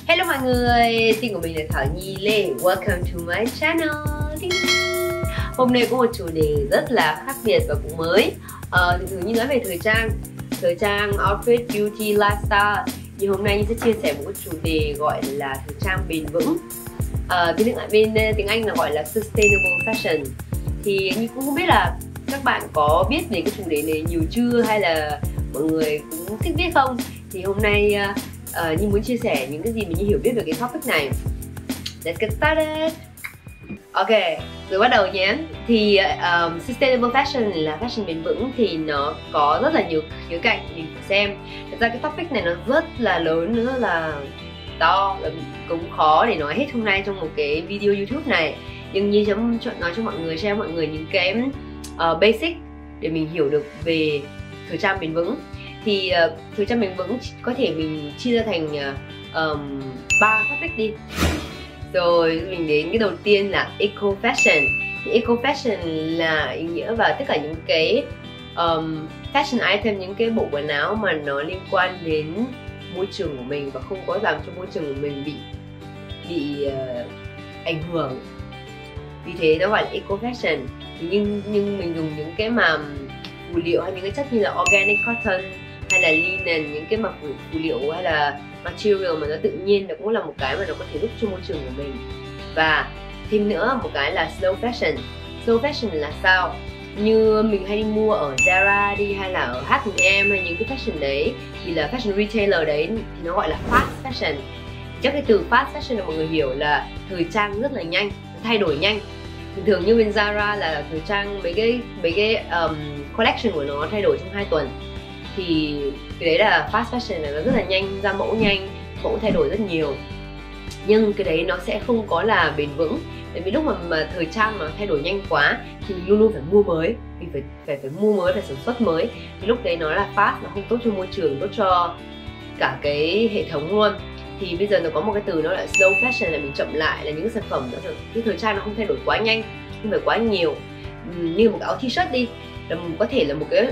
Hello mọi người, tên của mình là Thảo Nhi Lê. Welcome to my channel. Hôm nay có một chủ đề rất là khác biệt và cũng mới. Thường như nói về thời trang, outfit, beauty, lifestyle. Nhưng hôm nay Nhi sẽ chia sẻ một chủ đề gọi là thời trang bền vững. Bên tiếng Anh là gọi là sustainable fashion. Thì Nhi cũng không biết là các bạn có biết về cái chủ đề này nhiều chưa, hay là mọi người cũng thích biết không. Thì hôm nay Nhi muốn chia sẻ những cái gì mình hiểu biết về cái topic này. Let's get started. Ok, rồi bắt đầu nhé. Thì sustainable fashion là fashion bền vững thì nó có rất là nhiều khía cạnh mình phải xem. Thật ra cái topic này nó rất là lớn, rất là to và cũng khó để nói hết hôm nay trong một cái video YouTube này. Nhưng Nhi sẽ nói cho mọi người, share mọi người những cái basic để mình hiểu được về thời trang bền vững. Thì thời trang bền vững có thể mình chia ra thành 3 topic đi. Rồi mình đến cái đầu tiên là eco fashion. Thì eco fashion là ý nghĩa vào tất cả những cái fashion item, những cái bộ quần áo mà nó liên quan đến môi trường của mình và không có làm cho môi trường của mình bị ảnh hưởng. Vì thế nó gọi là eco fashion. Nhưng mình dùng những cái mà phụ liệu hay những cái chất như là organic cotton hay là linen, những cái mà phụ liệu hay là material mà nó tự nhiên, nó cũng là một cái mà nó có thể giúp cho môi trường của mình. Và thêm nữa một cái là slow fashion. Slow fashion là sao? Như mình hay đi mua ở Zara đi, hay là ở H&M hay những cái fashion đấy, thì là fashion retailer đấy thì nó gọi là fast fashion. Chắc cái từ fast fashion là mọi người hiểu là thời trang rất là nhanh, thay đổi nhanh. Thường như bên Zara là thời trang mấy cái collection của nó thay đổi trong 2 tuần. Thì cái đấy là fast fashion, là nó rất là nhanh, ra mẫu nhanh, mẫu thay đổi rất nhiều. Nhưng cái đấy nó sẽ không có là bền vững. Tại vì lúc mà thời trang mà thay đổi nhanh quá thì mình luôn luôn phải mua mới, mình phải mua mới, phải sản xuất mới. Thì lúc đấy nó là fast, nó không tốt cho môi trường, tốt cho cả cái hệ thống luôn. Thì bây giờ nó có một cái từ nó là slow fashion, là mình chậm lại, là những cái sản phẩm cái thời trang nó không thay đổi quá nhanh, không phải quá nhiều. Như một cái áo t-shirt đi, là có thể là một cái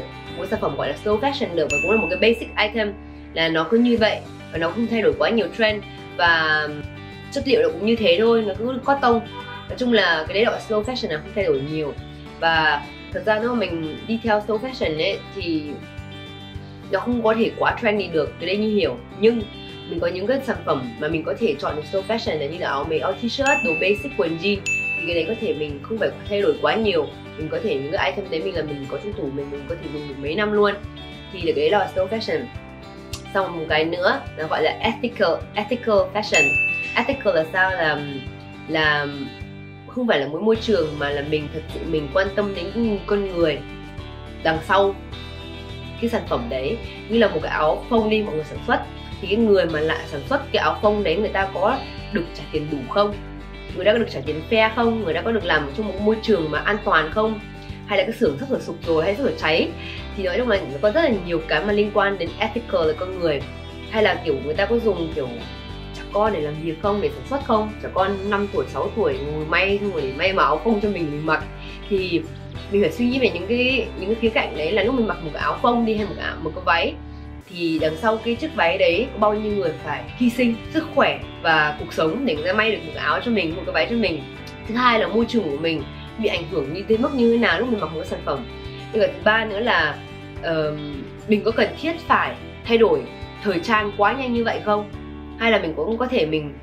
sản phẩm gọi là slow fashion được, và cũng là một cái basic item, là nó cứ như vậy và nó không thay đổi quá nhiều trend, và chất liệu nó cũng như thế thôi, nó cứ cotton. Nói chung là cái đấy gọi là slow fashion, là không thay đổi nhiều. Và thật ra nếu mà mình đi theo slow fashion ấy thì nó không có thể quá trendy được, cái đấy Nhi hiểu. Nhưng mình có những cái sản phẩm mà mình có thể chọn được slow fashion, là như là áo t-shirt, đồ basic, quần jean. Thì cái đấy có thể mình không phải thay đổi quá nhiều, mình có thể những cái item đấy mình có trong tủ mình có thể dùng được mấy năm luôn. Thì cái đấy là slow fashion. Xong một cái nữa nó gọi là ethical fashion. Ethical là sao? Là không phải là mỗi môi trường, mà là mình thật sự mình quan tâm đến con người đằng sau cái sản phẩm đấy. Như là một cái áo phông đi, mọi người sản xuất, thì cái người mà lại sản xuất cái áo phông đấy, người ta có được trả tiền đủ không? Người ta có được trả tiền fair không? Người ta có được làm trong một môi trường mà an toàn không? Hay là cái xưởng sắp sửa sụp rồi, hay sắp sửa cháy? Thì nói chung là có rất là nhiều cái mà liên quan đến ethical là con người. Hay là kiểu người ta có dùng kiểu trẻ con để làm việc không, để sản xuất không? Trẻ con 5 tuổi, 6 tuổi ngồi may, xong rồi để may mà áo phông cho mình mặc. Thì mình phải suy nghĩ về những cái khía cạnh đấy, là lúc mình mặc một cái áo phông đi, hay một cái váy, thì đằng sau cái chiếc váy đấy có bao nhiêu người phải hy sinh sức khỏe và cuộc sống để người ta may được một cái áo cho mình, một cái váy cho mình. Thứ hai là môi trường của mình bị ảnh hưởng như thế nào lúc mình mặc một cái sản phẩm. Nhưng thứ ba nữa là mình có cần thiết phải thay đổi thời trang quá nhanh như vậy không? Hay là mình cũng có thể mình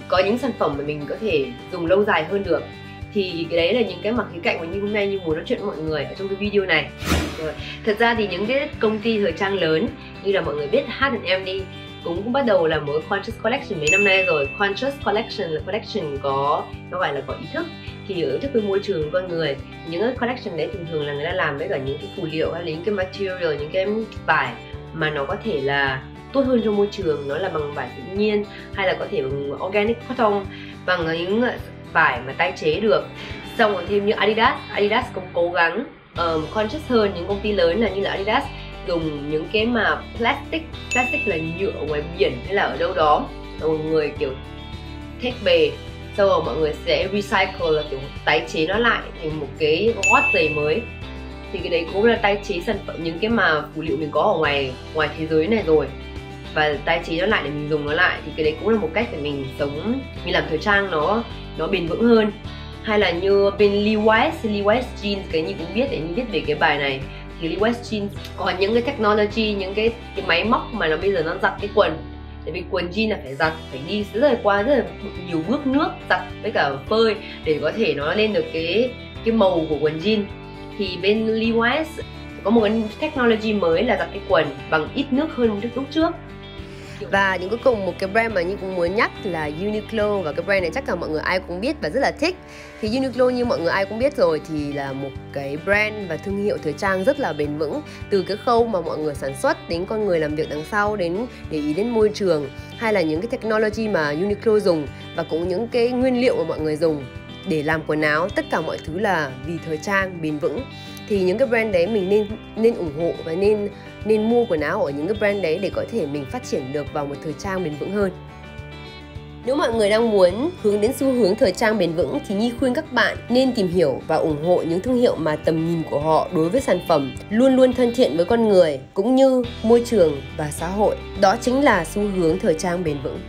có những sản phẩm mà mình có thể dùng lâu dài hơn được. Thì cái đấy là những cái mặt khía cạnh mà như hôm nay Như muốn nói chuyện với mọi người ở trong cái video này. Rồi. Thật ra thì những cái công ty thời trang lớn như là mọi người biết H&M đi, cũng bắt đầu làm mới conscious collection mấy năm nay rồi. Conscious collection là collection nó gọi là có ý thức, thì ở ý thức với môi trường con người. Những cái collection đấy thường là người ta làm với cả những cái phụ liệu hay là những cái material, những cái vải mà nó có thể là tốt hơn cho môi trường, nó là bằng vải tự nhiên, hay là có thể bằng organic cotton, bằng những vải mà tái chế được. Xong rồi thêm như Adidas cũng cố gắng conscious hơn những công ty lớn, là như là Adidas dùng những cái mà plastic là nhựa ở ngoài biển hay là ở đâu đó, mọi người kiểu take về, sau rồi mọi người sẽ recycle, là kiểu tái chế nó lại thành một cái gót giày mới. Thì cái đấy cũng là tái chế sản phẩm, những cái mà phụ liệu mình có ở ngoài thế giới này rồi. và tái chế nó lại để mình dùng nó lại, thì cái đấy cũng là một cách để mình sống, mình làm thời trang nó bền vững hơn. Hay là như bên Levi's Jeans, cái Nhi cũng biết, để Nhi biết về cái bài này. Thì Levi's Jeans có những cái technology, những cái máy móc mà nó bây giờ nó giặt cái quần. Tại vì quần jean là phải giặt, phải đi rất là nhiều bước nước giặt với cả phơi để có thể nó lên được cái màu của quần jean. Thì bên Levi's có một cái technology mới là giặt cái quần bằng ít nước hơn lúc trước. Và những cuối cùng, một cái brand mà Nhi cũng muốn nhắc là Uniqlo. Và cái brand này chắc là mọi người ai cũng biết và rất là thích. Thì Uniqlo như mọi người ai cũng biết rồi thì là một cái brand và thương hiệu thời trang rất là bền vững. Từ cái khâu mà mọi người sản xuất đến con người làm việc đằng sau, đến để ý đến môi trường, hay là những cái technology mà Uniqlo dùng, và cũng những cái nguyên liệu mà mọi người dùng để làm quần áo. Tất cả mọi thứ là vì thời trang bền vững. Thì những cái brand đấy mình nên ủng hộ và nên mua quần áo ở những cái brand đấy để có thể mình phát triển được vào một thời trang bền vững hơn. Nếu mọi người đang muốn hướng đến xu hướng thời trang bền vững thì Nhi khuyên các bạn nên tìm hiểu và ủng hộ những thương hiệu mà tầm nhìn của họ đối với sản phẩm luôn luôn thân thiện với con người cũng như môi trường và xã hội. Đó chính là xu hướng thời trang bền vững.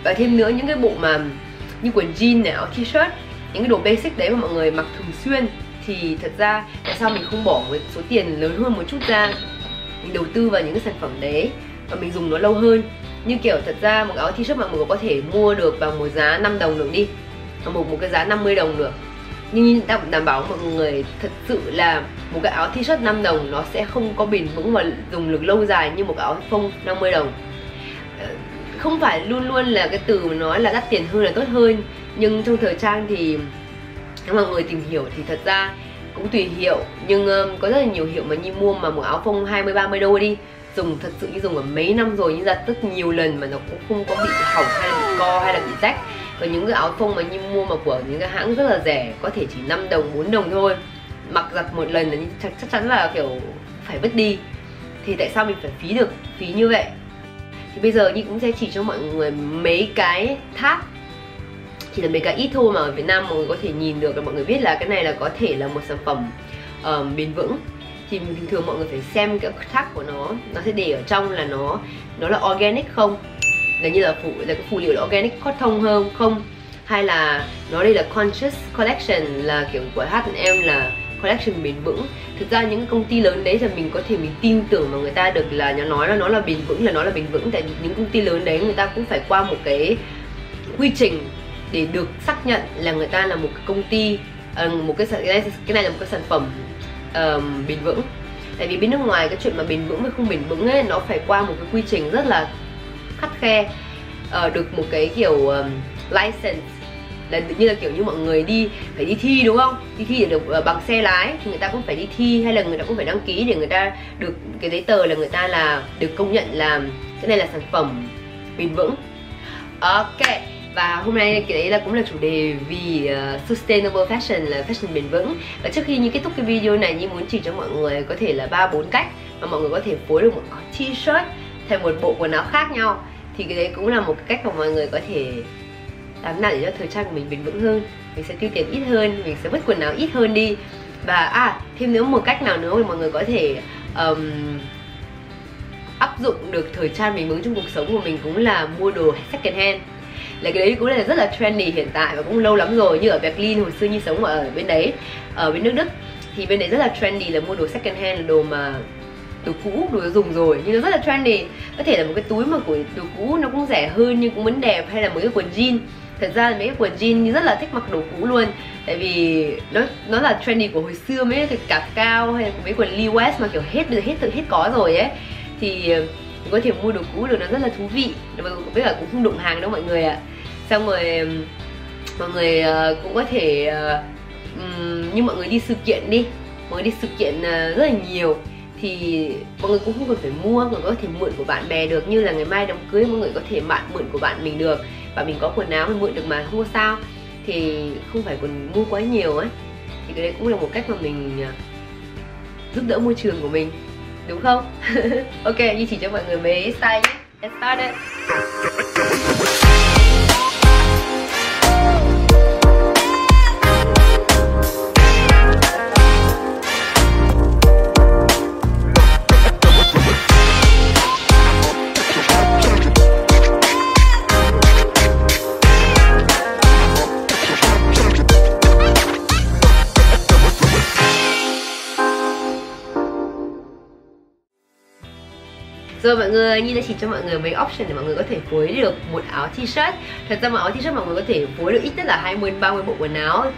Và thêm nữa, những cái bộ mà như quần jean này, áo t-shirt, những cái đồ basic đấy mà mọi người mặc thường xuyên, thì thật ra tại sao mình không bỏ một số tiền lớn hơn một chút ra, mình đầu tư vào những cái sản phẩm đấy và mình dùng nó lâu hơn. Như kiểu thật ra một áo t-shirt mà mọi người có thể mua được bằng một giá 5 đồng được đi, một cái giá 50 đồng được, nhưng đảm bảo mọi người thật sự là một cái áo t-shirt 5 đồng nó sẽ không có bền vững và dùng được lâu dài như một cái áo phông 50 đồng. Không phải luôn luôn là cái từ nói là đắt tiền hơn là tốt hơn, nhưng trong thời trang thì nếu mọi người tìm hiểu thì thật ra cũng tùy hiệu. Nhưng có rất là nhiều hiệu mà Nhi mua mà một áo phông 20-30 đô đi, dùng thật sự như dùng ở mấy năm rồi, như giặt rất nhiều lần mà nó cũng không có bị hỏng hay là bị co hay là bị rách. Còn những cái áo phông mà Nhi mua mà của những cái hãng rất là rẻ, có thể chỉ 5 đồng, 4 đồng thôi, mặc giặt một lần là chắc chắn là kiểu phải vứt đi. Thì tại sao mình phải phí như vậy? Thì bây giờ Nhi cũng sẽ chỉ cho mọi người mấy cái tháp, chỉ là mấy cái ít thôi mà ở Việt Nam mọi người có thể nhìn được, là mọi người biết là cái này là có thể là một sản phẩm bền vững. Thì bình thường mọi người phải xem cái tháp của nó sẽ để ở trong là nó là organic không, là như là cái phụ liệu là organic cotton không, hay là nó đây là conscious collection, là kiểu của H&M là collection bền vững. Thực ra những công ty lớn đấy là mình có thể mình tin tưởng vào người ta được, là nói là nó là bền vững, là nó là bền vững. Tại vì những công ty lớn đấy người ta cũng phải qua một cái quy trình để được xác nhận là người ta là một cái công ty, cái này là một cái sản phẩm bền vững. Tại vì bên nước ngoài cái chuyện mà bền vững với không bền vững ấy, nó phải qua một cái quy trình rất là khắt khe, được một cái kiểu license, là như là kiểu như mọi người phải đi thi đúng không? Đi thi để được bằng xe lái thì người ta cũng phải đi thi, hay là người ta cũng phải đăng ký để người ta được cái giấy tờ là người ta là được công nhận là cái này là sản phẩm bền vững. Ok, và hôm nay cái đấy là cũng là chủ đề vì sustainable fashion, là fashion bền vững. Và trước khi kết thúc cái video này, Nhi muốn chỉ cho mọi người có thể là 3-4 cách mà mọi người có thể phối được một t-shirt thành một bộ quần áo khác nhau. Thì cái đấy cũng là một cách mà mọi người có thể làm nào để cho thời trang của mình bền vững hơn. Mình sẽ tiêu tiền ít hơn, mình sẽ vứt quần áo ít hơn đi. Và thêm nữa một cách nào nữa thì mọi người có thể áp dụng được thời trang bền vững trong cuộc sống của mình cũng là mua đồ second hand. Là cái đấy cũng là rất là trendy hiện tại và cũng lâu lắm rồi. Như ở Berlin hồi xưa Nhi sống ở bên đấy, ở bên nước Đức, thì bên đấy rất là trendy là mua đồ second hand, là đồ mà đồ cũ, đồ dùng rồi nhưng nó rất là trendy. Có thể là một cái túi mà của đồ cũ nó cũng rẻ hơn nhưng cũng vẫn đẹp, hay là một cái quần jean. Thật ra mấy cái quần jean rất là thích mặc đồ cũ luôn, tại vì nó là trendy của hồi xưa, mấy cái cạp cao hay là mấy quần Levi's mà kiểu bây giờ hết có rồi ấy, thì có thể mua đồ cũ được, nó rất là thú vị. Với cả cũng không đụng hàng đâu mọi người ạ. Xong rồi mọi người cũng có thể như mọi người đi sự kiện đi, mọi người đi sự kiện rất là nhiều thì mọi người cũng không cần phải mua, mọi người có thể mượn của bạn bè được. Như là ngày mai đám cưới mọi người có thể mượn của bạn mình được, và mình có quần áo mình mượn được mà không có sao, thì không phải còn mua quá nhiều ấy. Thì cái đấy cũng là một cách mà mình giúp đỡ môi trường của mình, đúng không? Ok, Nhi chỉ cho mọi người mấy style nhé. Let's start it. Rồi mọi người, như đã chỉ cho mọi người mấy option để mọi người có thể phối được một áo t-shirt. Thật ra một áo t-shirt mọi người có thể phối được ít nhất là 20 đến 30 bộ quần áo,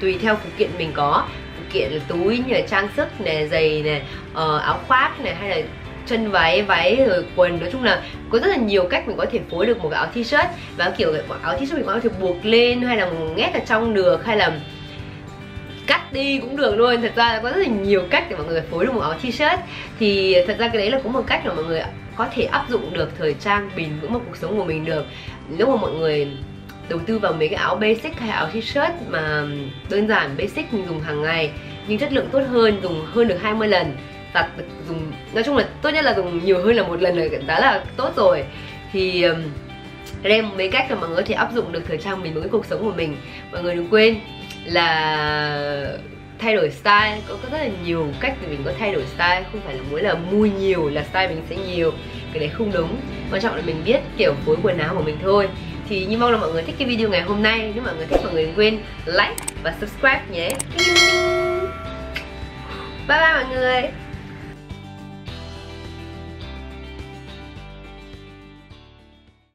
tùy theo phụ kiện mình có. Phụ kiện là túi, như là trang sức này, giày này, áo khoác này, hay là chân váy rồi quần. Nói chung là có rất là nhiều cách mình có thể phối được một cái áo t-shirt. Và kiểu áo t-shirt mình có thể buộc lên, hay là nhét ở trong được, hay là cắt đi cũng được luôn. Thật ra là có rất là nhiều cách để mọi người phối được một áo t-shirt. Thì thật ra cái đấy là cũng một cách mà mọi người có thể áp dụng được thời trang bền vững vào cuộc sống của mình được. Lúc mà mọi người đầu tư vào mấy cái áo basic hay áo t-shirt mà đơn giản basic mình dùng hàng ngày nhưng chất lượng tốt hơn, dùng hơn được 20 lần, giặt dùng, nói chung là tốt nhất là dùng nhiều hơn là một lần rồi đã là tốt rồi. Thì đây là mấy cách mà mọi người có thể áp dụng được thời trang bền vững với cuộc sống của mình. Mọi người đừng quên là thay đổi style, có rất là nhiều cách để mình có thay đổi style, không phải là mỗi là mua nhiều là style mình sẽ nhiều, cái đấy không đúng. Quan trọng là mình biết kiểu phối quần áo của mình thôi. Thì như mong là mọi người thích cái video ngày hôm nay. Nếu mọi người thích, mọi người đừng quên like và subscribe nhé. Bye bye mọi người.